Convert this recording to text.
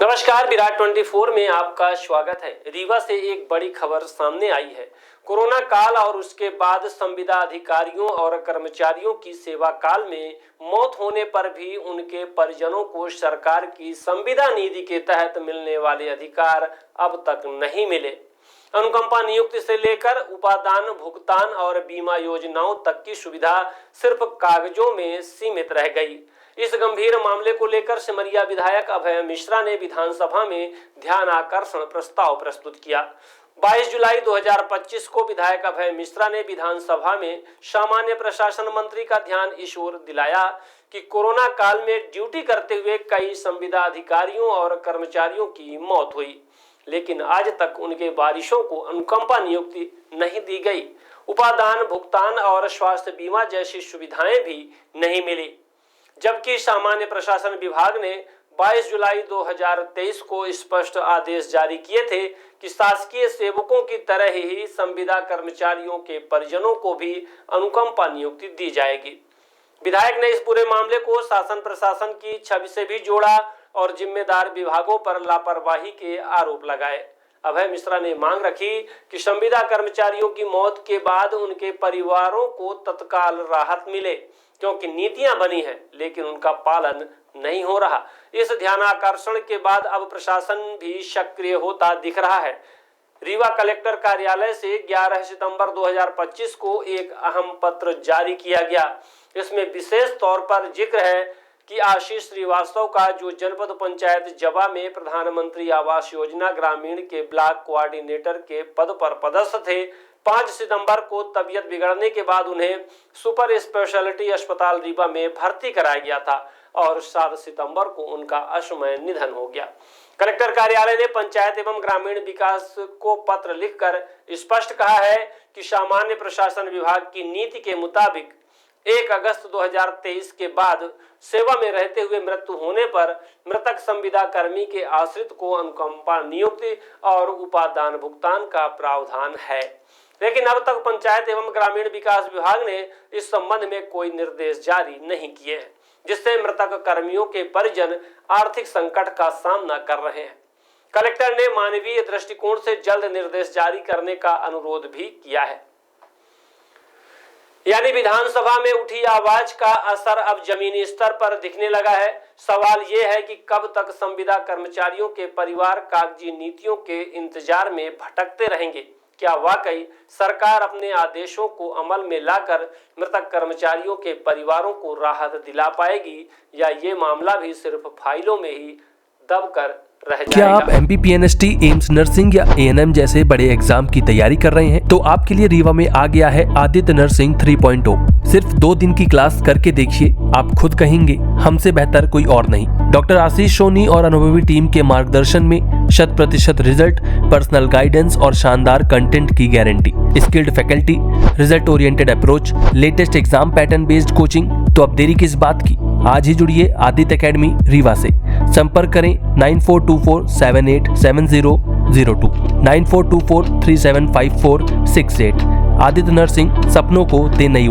नमस्कार, विराट 24 में आपका स्वागत है। रीवा से एक बड़ी खबर सामने आई है। कोरोना काल और उसके बाद संविदा अधिकारियों और कर्मचारियों की सेवा काल में मौत होने पर भी उनके परिजनों को सरकार की संविदा निधि के तहत मिलने वाले अधिकार अब तक नहीं मिले। अनुकंपा नियुक्ति से लेकर उपादान भुगतान और बीमा योजनाओं तक की सुविधा सिर्फ कागजों में सीमित रह गई। इस गंभीर मामले को लेकर सिमरिया विधायक अभय मिश्रा ने विधानसभा में ध्यान आकर्षण प्रस्ताव प्रस्तुत किया। 22 जुलाई 2025 को विधायक अभय मिश्रा ने विधानसभा में सामान्य प्रशासन मंत्री का ध्यान इस ओर दिलाया कि कोरोना काल में ड्यूटी करते हुए कई संविदा अधिकारियों और कर्मचारियों की मौत हुई, लेकिन आज तक उनके वारिसों को अनुकंपा नियुक्ति नहीं दी गई। उपादान भुगतान और स्वास्थ्य बीमा जैसी सुविधाएं भी नहीं मिली, जबकि सामान्य प्रशासन विभाग ने 22 जुलाई 2023 को स्पष्ट आदेश जारी किए थे कि शासकीय सेवकों की तरह ही संविदा कर्मचारियों के परिजनों को भी अनुकंपा नियुक्ति दी जाएगी। विधायक ने इस पूरे मामले को शासन प्रशासन की छवि से भी जोड़ा और जिम्मेदार विभागों पर लापरवाही के आरोप लगाए। अभय मिश्रा ने मांग रखी कि संविदा कर्मचारियों की मौत के बाद उनके परिवारों को तत्काल राहत मिले, क्योंकि नीतियां बनी हैं लेकिन उनका पालन नहीं हो रहा। इस ध्यानाकर्षण के बाद अब प्रशासन भी सक्रिय होता दिख रहा है। रीवा कलेक्टर कार्यालय से 11 सितंबर 2025 को एक अहम पत्र जारी किया गया। इसमें विशेष तौर पर जिक्र है कि आशीष श्रीवास्तव का, जो जनपद पंचायत जवा में प्रधानमंत्री आवास योजना ग्रामीण के ब्लॉक कोऑर्डिनेटर के पद पर पदस्थ थे, 5 सितंबर को तबीयत बिगड़ने के बाद उन्हें सुपर स्पेशलिटी अस्पताल रीवा में भर्ती कराया गया था और 7 सितंबर को उनका असामयिक निधन हो गया। कलेक्टर कार्यालय ने पंचायत एवं ग्रामीण विकास को पत्र लिखकर स्पष्ट कहा है कि सामान्य प्रशासन विभाग की नीति के मुताबिक 1 अगस्त 2023 के बाद सेवा में रहते हुए मृत्यु होने पर मृतक संविदा कर्मी के आश्रित को अनुकंपा नियुक्ति और उपादान भुगतान का प्रावधान है, लेकिन अब तक पंचायत एवं ग्रामीण विकास विभाग ने इस संबंध में कोई निर्देश जारी नहीं किए हैं, जिससे मृतक कर्मियों के परिजन आर्थिक संकट का सामना कर रहे हैं। कलेक्टर ने मानवीय दृष्टिकोण से जल्द निर्देश जारी करने का अनुरोध भी किया है। यानी विधानसभा में उठी आवाज का असर अब जमीनी स्तर पर दिखने लगा है। सवाल ये है कि कब तक संविदा कर्मचारियों के परिवार कागजी नीतियों के इंतजार में भटकते रहेंगे। क्या वाकई सरकार अपने आदेशों को अमल में लाकर मृतक कर्मचारियों के परिवारों को राहत दिला पाएगी, या ये मामला भी सिर्फ फाइलों में ही दबकर रह जाएगा? क्या आप MPPNST, एम्स नर्सिंग या ANM जैसे बड़े एग्जाम की तैयारी कर रहे हैं? तो आपके लिए रीवा में आ गया है आदित्य नर्सिंग 3.0। सिर्फ 2 दिन की क्लास करके देखिए, आप खुद कहेंगे हमसे बेहतर कोई और नहीं। डॉक्टर आशीष सोनी और अनुभवी टीम के मार्गदर्शन में 100% रिजल्ट, पर्सनल गाइडेंस और शानदार कंटेंट की guarantee, skilled faculty, result oriented approach, latest exam pattern based coaching. तो अब देरी किस बात की, आज ही जुड़िए आदित्य एकेडमी रीवा से। संपर्क करें 9424787002, 9424375468। आदित्य नर्सिंग, सपनों को दे नई